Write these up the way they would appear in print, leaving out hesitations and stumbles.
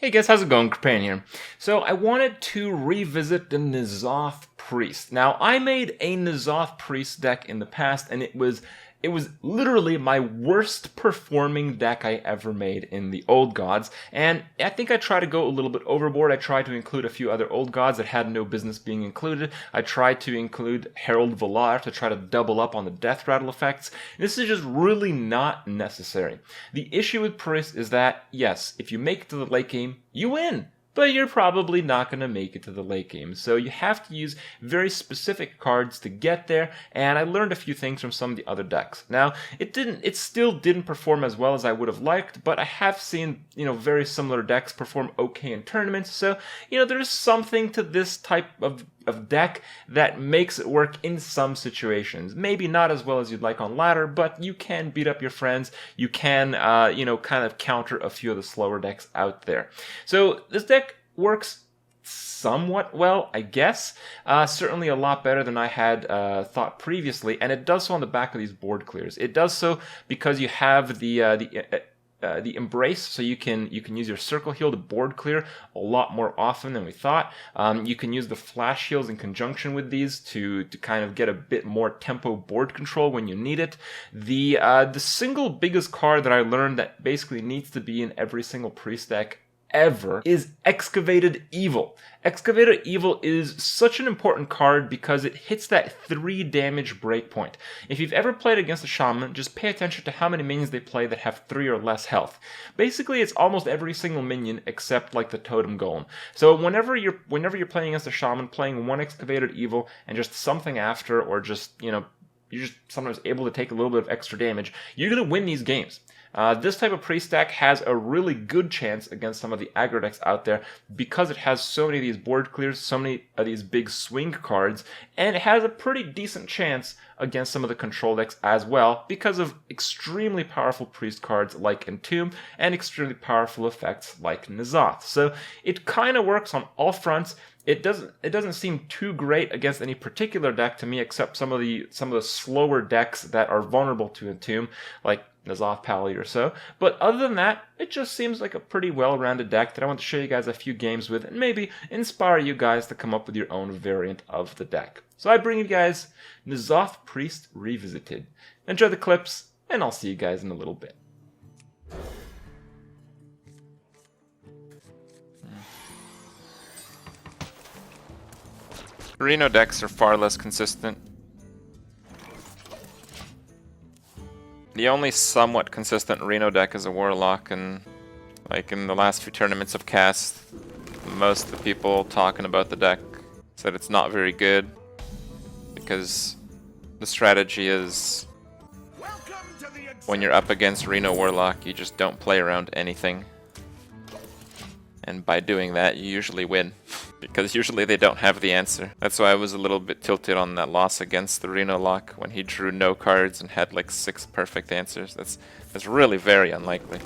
Hey guys, how's it going? Kripp here. So I wanted to revisit the N'Zoth Priest. Now, I made a N'Zoth Priest deck in the past, and it was literally my worst performing deck I ever made in the Old Gods, and I think I tried to go a little bit overboard. I tried to include a few other Old Gods that had no business being included. I tried to include Herald Valar to try to double up on the Death Rattle effects. This is just really not necessary. The issue with Priest is that, yes, if you make it to the late game, you win. But you're probably not going to make it to the late game. So you have to use very specific cards to get there, and I learned a few things from some of the other decks. Now, it still didn't perform as well as I would have liked, but I have seen, very similar decks perform okay in tournaments. So, there's something to this type of deck that makes it work in some situations. Maybe not as well as you'd like on ladder, but you can beat up your friends. You can, kind of counter a few of the slower decks out there. So this deck works somewhat well, I guess. Certainly a lot better than I had thought previously, and it does so on the back of these board clears. It does so because you have the embrace, so you can use your circle heal to board clear a lot more often than we thought. You can use the flash heals in conjunction with these to kind of get a bit more tempo board control when you need it. The single biggest card that I learned that basically needs to be in every single priest deck ever is Excavated Evil. Excavated Evil is such an important card because it hits that 3 damage breakpoint. If you've ever played against a shaman, just pay attention to how many minions they play that have 3 or less health. Basically, it's almost every single minion except like the totem golem. So whenever you're playing against a shaman, playing one Excavated Evil and just something after, or just you're just sometimes able to take a little bit of extra damage, you're going to win these games. This type of priest deck has a really good chance against some of the aggro decks out there because it has so many of these board clears, so many of these big swing cards, and it has a pretty decent chance against some of the control decks as well because of extremely powerful priest cards like Entomb and extremely powerful effects like N'Zoth. So it kind of works on all fronts. It doesn't seem too great against any particular deck to me, except some of the slower decks that are vulnerable to Entomb, like N'Zoth Pally or so. But other than that, it just seems like a pretty well-rounded deck that I want to show you guys a few games with and maybe inspire you guys to come up with your own variant of the deck. So I bring you guys N'Zoth Priest Revisited. Enjoy the clips, and I'll see you guys in a little bit. Reno decks are far less consistent. The only somewhat consistent Reno deck is a Warlock, and like in the last few tournaments of cast, most of the people talking about the deck said it's not very good because the strategy is when you're up against Reno Warlock, you just don't play around anything. And by doing that, you usually win, because usually they don't have the answer. That's why I was a little bit tilted on that loss against the Reno Lock when he drew no cards and had like 6 perfect answers. That's really very unlikely.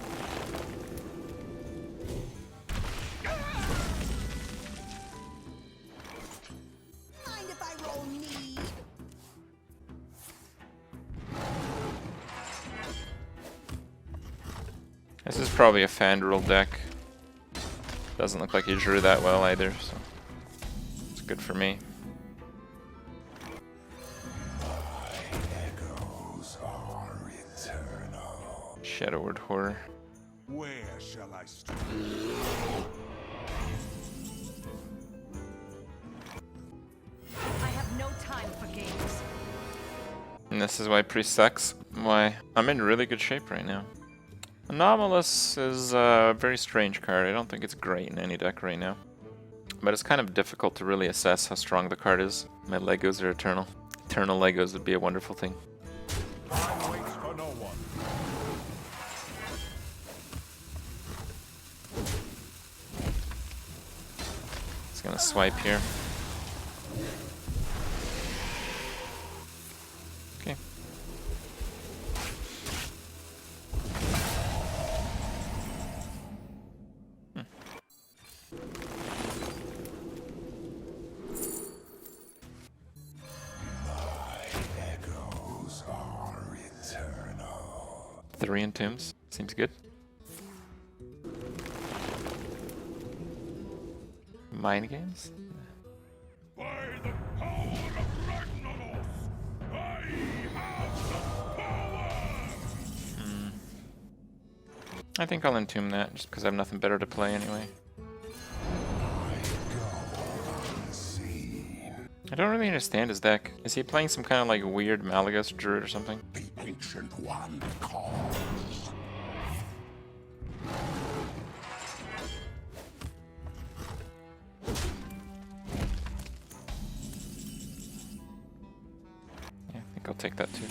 Mind if I roll knee? This is probably a Fandral deck. Doesn't look like he drew that well either, so it's good for me. Shadow Word Horror. Where shall I start? I have no time for games. And this is why Priest sucks. Why I'm in really good shape right now. Anomalous is a very strange card. I don't think it's great in any deck right now. But it's kind of difficult to really assess how strong the card is. My Legos are eternal. Eternal Legos would be a wonderful thing. Time waits for no one. It's gonna swipe here. Okay. 3 Entombs. Seems good. Mind games? By the power of Ragnaros, I have the power! I think I'll entomb that, just because I have nothing better to play anyway. I don't really understand his deck. Is he playing some kind of like weird Malagas Druid or something? The Ancient One calls. Yeah, I think I'll take that too.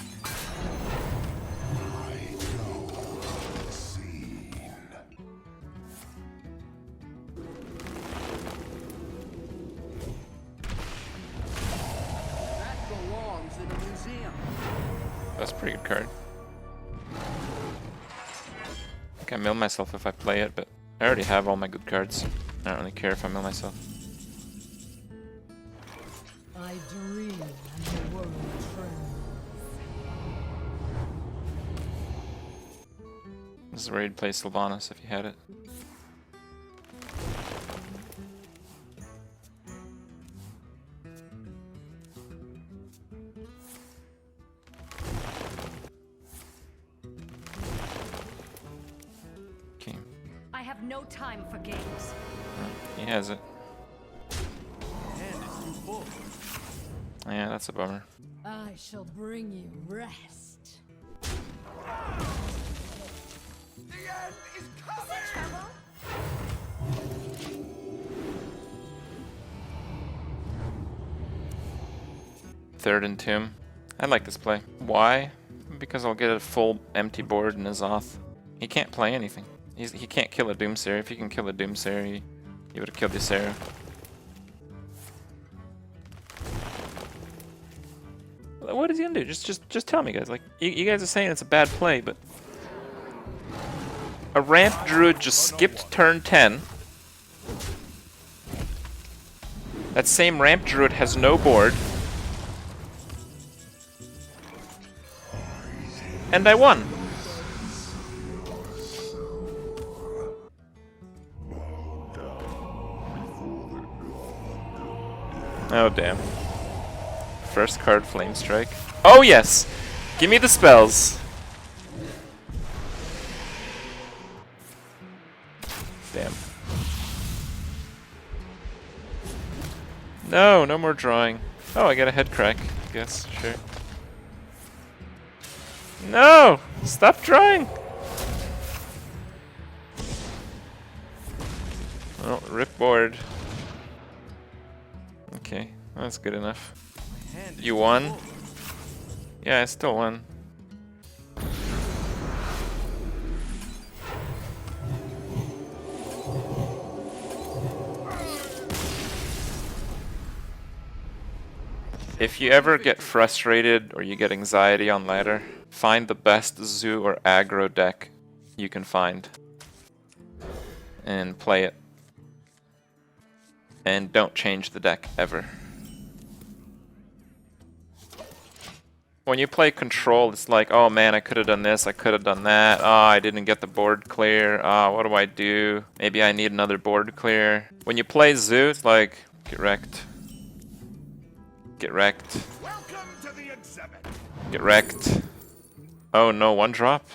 That's a pretty good card. I think I mill myself if I play it, but I already have all my good cards. I don't really care if I mill myself. I dream and the world trembles. This is where you'd play Sylvanas if you had it. I have no time for games. He has it. Yeah, that's a bummer. I shall bring you rest. The end is coming! Third and Tomb. I like this play. Why? Because I'll get a full empty board in Azoth. He can't play anything. He can't kill a Doomsayer. If he can kill a Doomsayer, he would have killed Ysera. What is he gonna do? Just tell me, guys. Like, you guys are saying it's a bad play, but a ramp druid just skipped turn 10. That same ramp druid has no board. And I won. Oh damn. First card, Flame Strike. Oh yes! Give me the spells! Damn. No, no more drawing. Oh, I got a head crack, I guess, sure. No! Stop drawing! Oh, rip board. Okay, that's good enough. You won? Yeah, I still won. If you ever get frustrated or you get anxiety on ladder, find the best zoo or aggro deck you can find and play it. And don't change the deck ever. When you play control, it's like, oh man, I could have done this, I could have done that. Oh, I didn't get the board clear. Oh, what do I do? Maybe I need another board clear. When you play zoo, it's like, get wrecked. Get wrecked. Welcome to the exhibit. Get wrecked. Oh no, one drop?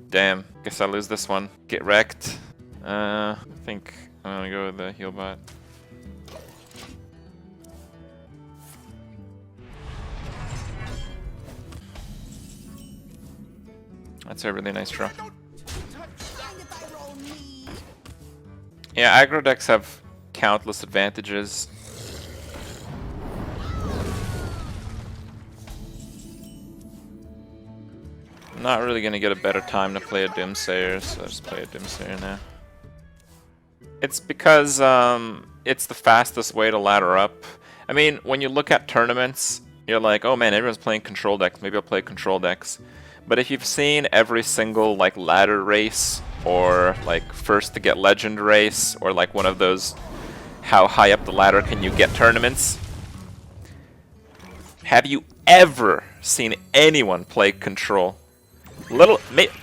Damn, guess I lose this one. Get wrecked. I think I'm gonna go with the heal bot. That's a really nice draw. Yeah, aggro decks have countless advantages. I'm not really gonna get a better time to play a Doomsayer, so I'll just play a Doomsayer now. It's because it's the fastest way to ladder up. I mean, when you look at tournaments, you're like, oh man, everyone's playing control decks, maybe I'll play control decks. But if you've seen every single like ladder race, or like first to get legend race, or like one of those how high up the ladder can you get tournaments, have you ever seen anyone play control?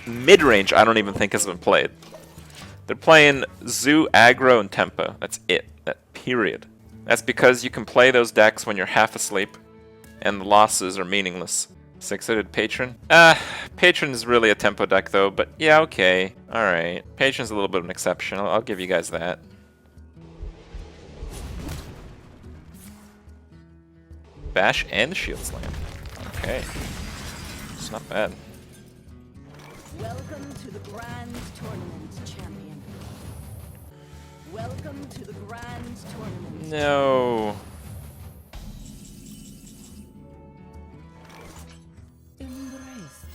Mid-range I don't even think has been played. They're playing Zoo, Aggro, and Tempo. That's it. That period. That's because you can play those decks when you're half asleep, and the losses are meaningless. Six-sided Patron? Patron is really a Tempo deck though, but yeah, okay. Alright. Patron's a little bit of an exception. I'll give you guys that. Bash and Shield Slam. Okay. It's not bad. Welcome to the Grand Tournament, champion. Welcome to the Grand Tournament. No. Embrace.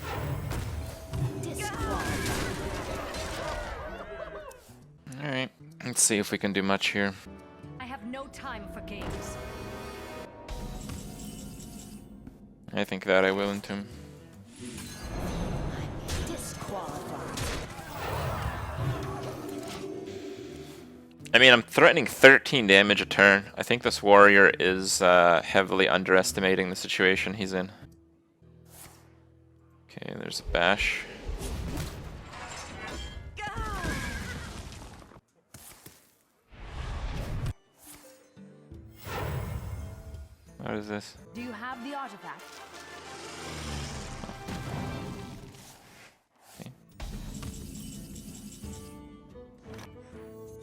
Disqualified. Alright. Let's see if we can do much here. I have no time for games. I think that I will into him. Disqualified. I mean, I'm threatening 13 damage a turn. I think this warrior is heavily underestimating the situation he's in. Okay, there's a bash. What is this? Do you have the artifact? Okay.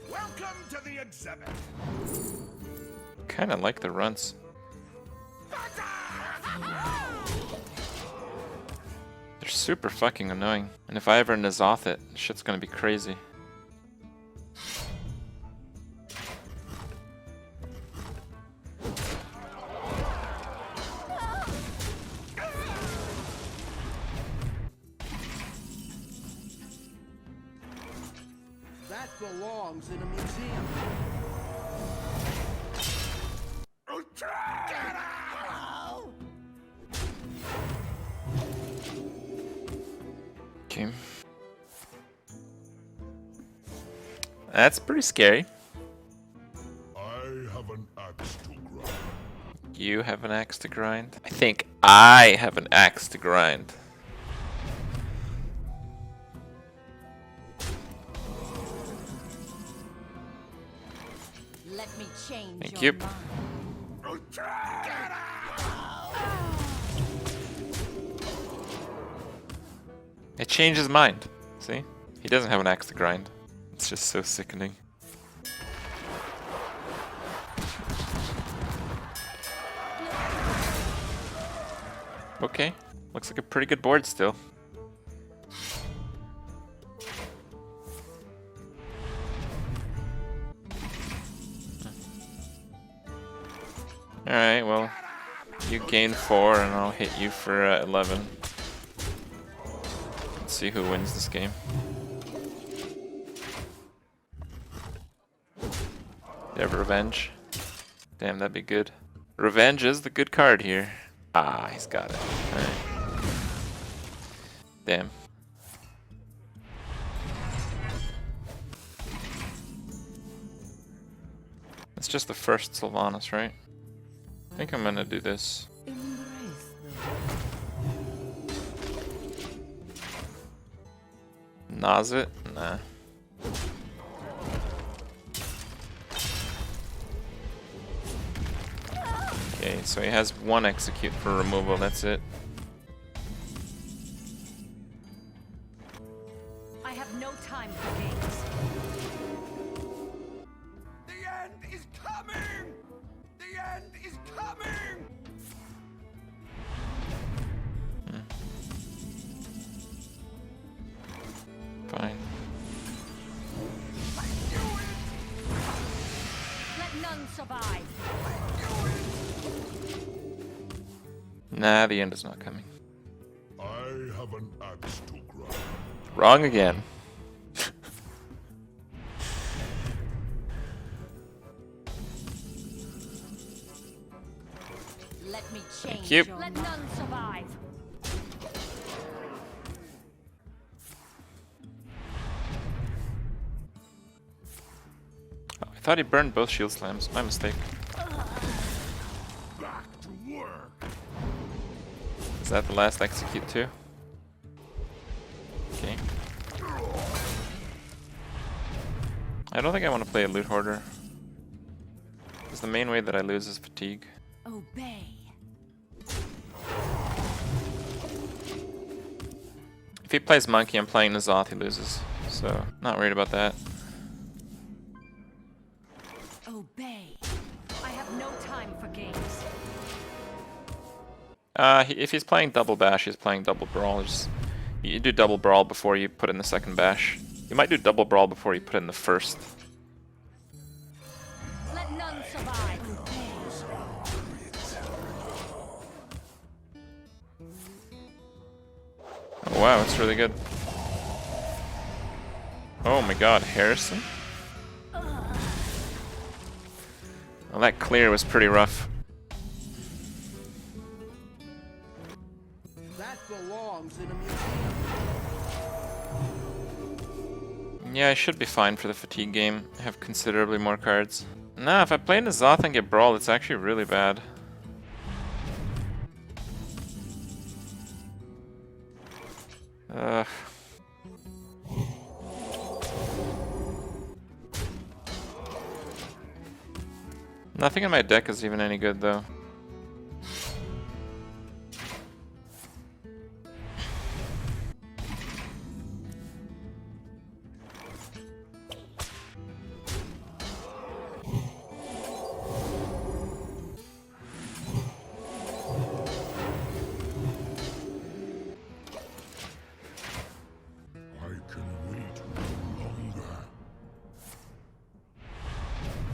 Welcome to the exhibit. Kinda like the runs. They're super fucking annoying. And if I ever Nazoth it, shit's gonna be crazy. That belongs in a museum. Okay. That's pretty scary. I have an axe to grind. You have an axe to grind? I think I have an axe to grind. Let me change Thank your you. mind. It changed his mind. See? He doesn't have an axe to grind. It's just so sickening. Okay. Looks like a pretty good board still. Alright, well, you gain 4 and I'll hit you for 11. Let's see who wins this game. They have Revenge. Damn, that'd be good. Revenge is the good card here. Ah, he's got it. Alright. Damn. It's just the first Sylvanas, right? I think I'm gonna do this. Embrace them. Nazit? Nah. Okay, so he has 1 execute for removal, that's it. I have no time for games. The end is coming! The end is coming! Fine. Let none survive. Nah, the end is not coming. I have an axe to grind. Wrong again. Let me change you. your mind. Let none survive. Oh, I thought he burned both shield slams. My mistake. Back to work. Is that the last execute too? Okay. I don't think I want to play a loot hoarder. Because the main way that I lose is fatigue. Obey. If he plays monkey, I'm playing N'Zoth, he loses. So, not worried about that. Obey. I have no time for games. If he's playing double bash, he's playing double brawl. You do double brawl before you put in the second bash. You might do double brawl before you put in the first. Let none survive. Oh wow, it's really good. Oh my god, Harrison? Well, that clear was pretty rough. That belongs in a museum. Yeah, I should be fine for the fatigue game. I have considerably more cards. Nah, if I play N'Zoth and get Brawl, it's actually really bad. Ugh. Nothing in my deck is even any good, though.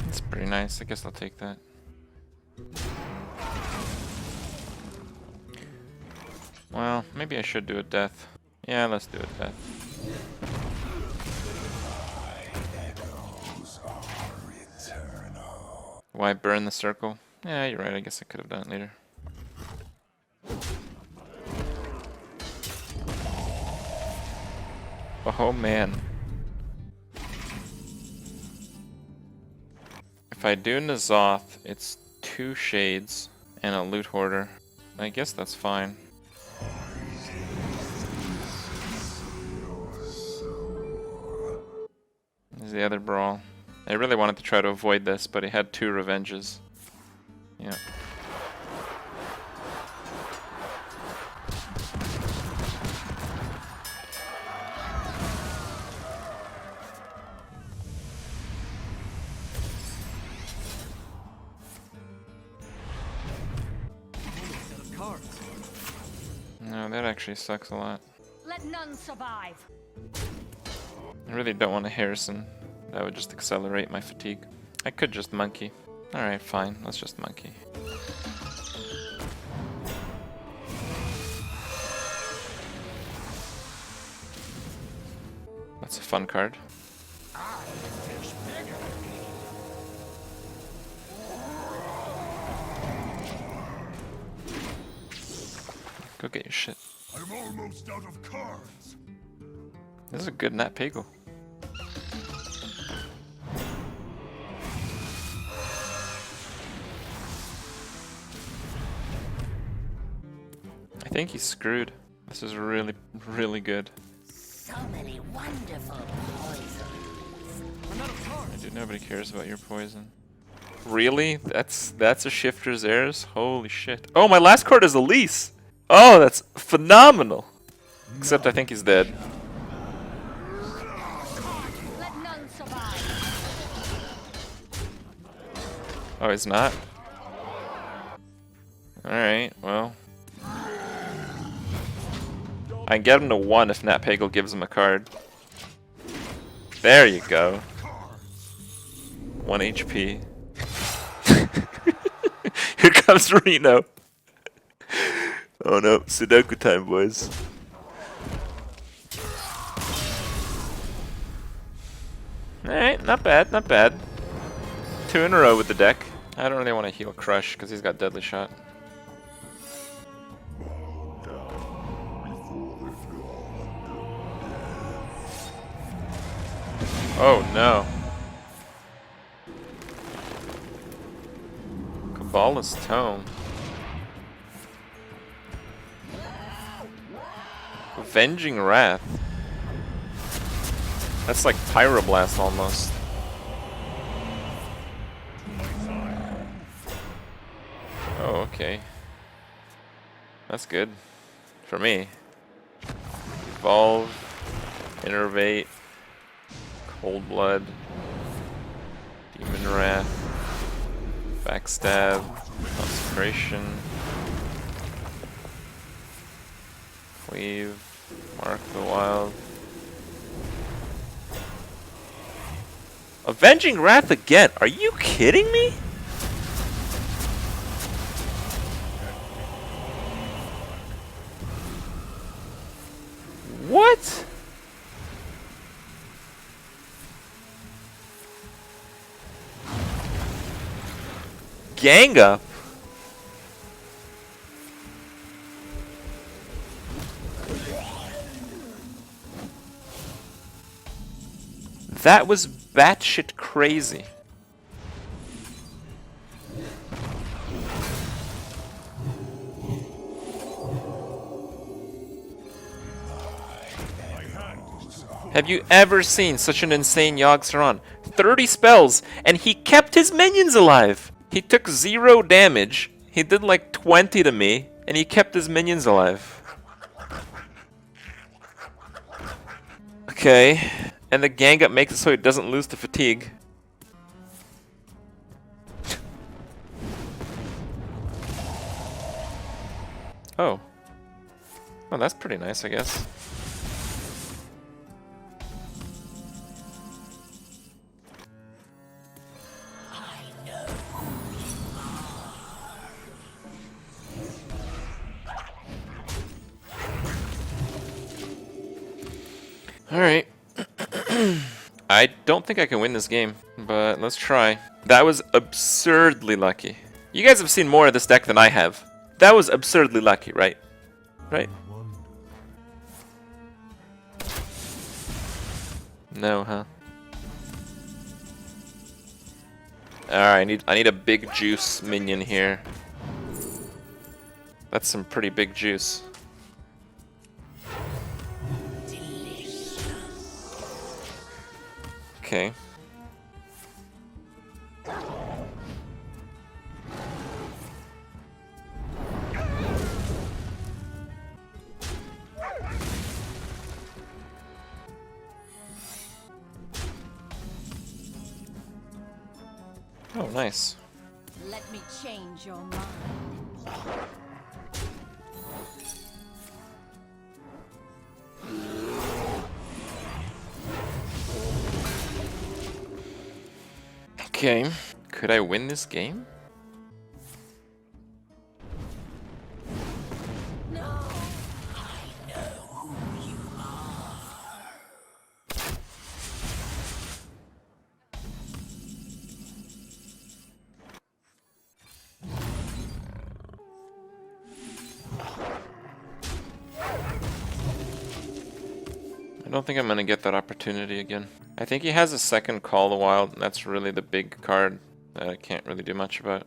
That's pretty nice. I guess I'll take that. Well, maybe I should do a death. Yeah, let's do a death. Why burn the circle? Yeah, you're right. I guess I could have done it later. Oh man. If I do N'Zoth, it's 2 shades and a loot hoarder. I guess that's fine. There's the other brawl. I really wanted to try to avoid this, but he had 2 revenges. Yeah. No, that actually sucks a lot. Let none survive. I really don't want a Harrison. That would just accelerate my fatigue. I could just monkey. Alright, fine. Let's just monkey. That's a fun card. Go get your shit. I'm almost out of cards. This is a good Nat Pagel. I think he's screwed. This is really, really good. So many wonderful poisons. Dude, nobody cares about your poison. Really? That's a Shifter's Heirs? Holy shit. Oh, my last card is Elise! Oh, that's phenomenal! Except I think he's dead. Let none survive. Oh, he's not? Alright, well. I can get him to 1 if Nat Pagel gives him a card. There you go. 1 HP. Here comes Reno. Oh no, Sudoku time, boys. Alright, not bad, not bad. 2 in a row with the deck. I don't really want to heal Crush because he's got Deadly Shot. Oh no. Kabbalah's Tome. Avenging Wrath. That's like Pyroblast almost. Okay. That's good. For me. Evolve. Innervate. Cold Blood. Demon Wrath. Backstab. Consecration. Cleave. Mark the Wild. Avenging Wrath again? Are you kidding me? What? Gang up? That was batshit crazy. Have you ever seen such an insane Yogg-Saron? 30 spells, and he kept his minions alive! He took 0 damage, he did like 20 to me, and he kept his minions alive. Okay, and the gang up makes it so he doesn't lose to fatigue. Oh. Oh, that's pretty nice, I guess. Alright. I don't think I can win this game, but let's try. That was absurdly lucky. You guys have seen more of this deck than I have. That was absurdly lucky, right? Right? No, huh? Alright, I need a big juice minion here. That's some pretty big juice. Okay. Oh, nice. Let me change your mind. Okay. Could I win this game? I don't think I'm gonna get that opportunity again. I think he has a second Call the Wild, and that's really the big card that I can't really do much about.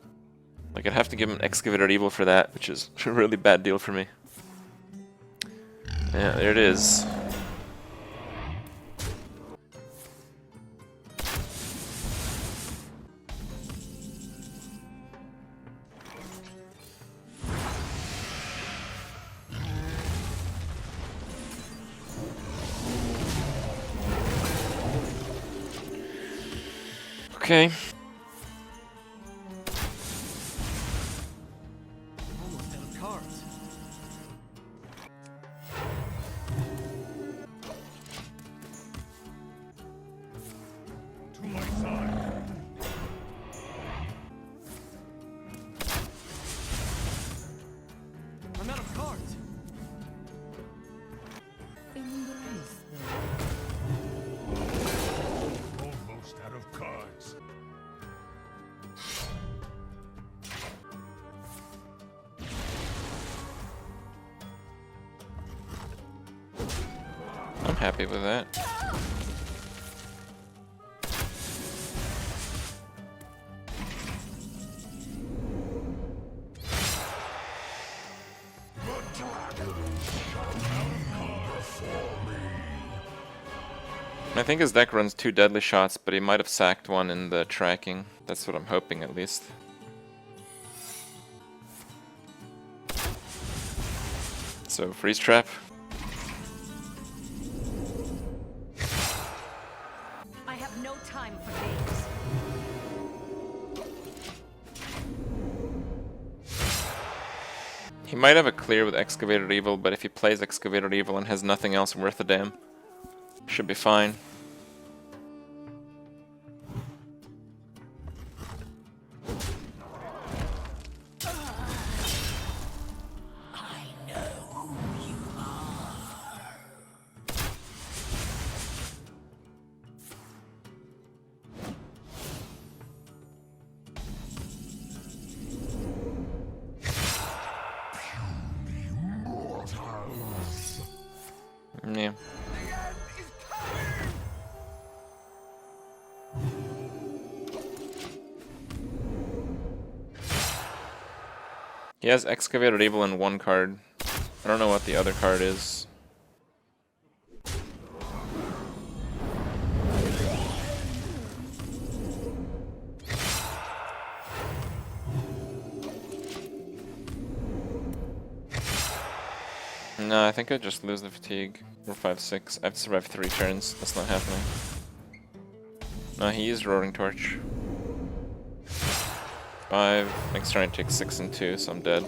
Like, I'd have to give him Excavator Evil for that, which is a really bad deal for me. Yeah, there it is. Okay. Almost out of cards. To my side. I'm out of cards. Almost out of cards. I'm happy with that. I think his deck runs 2 deadly shots, but he might have sacked one in the tracking. That's what I'm hoping, at least. So freeze trap. I have no time for games. He might have a clear with Excavated Evil, but if he plays Excavated Evil and has nothing else worth a damn, should be fine. Yeah. He has Excavated Evil in one card. I don't know what the other card is. No, I think I just lose the fatigue. 4, 5, 6. I have to survive 3 turns. That's not happening. No, he used Roaring Torch. 5. Next turn I take 6 and 2, so I'm dead.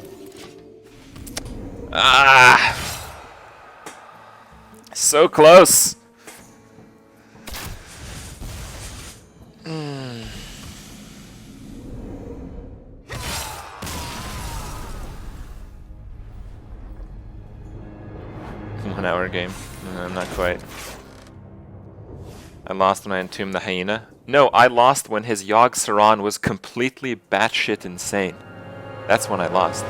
Ah! So close! Mm. 1 hour game. Not quite. I lost when I entombed the hyena. No, I lost when his Yogg-Saron was completely batshit insane. That's when I lost.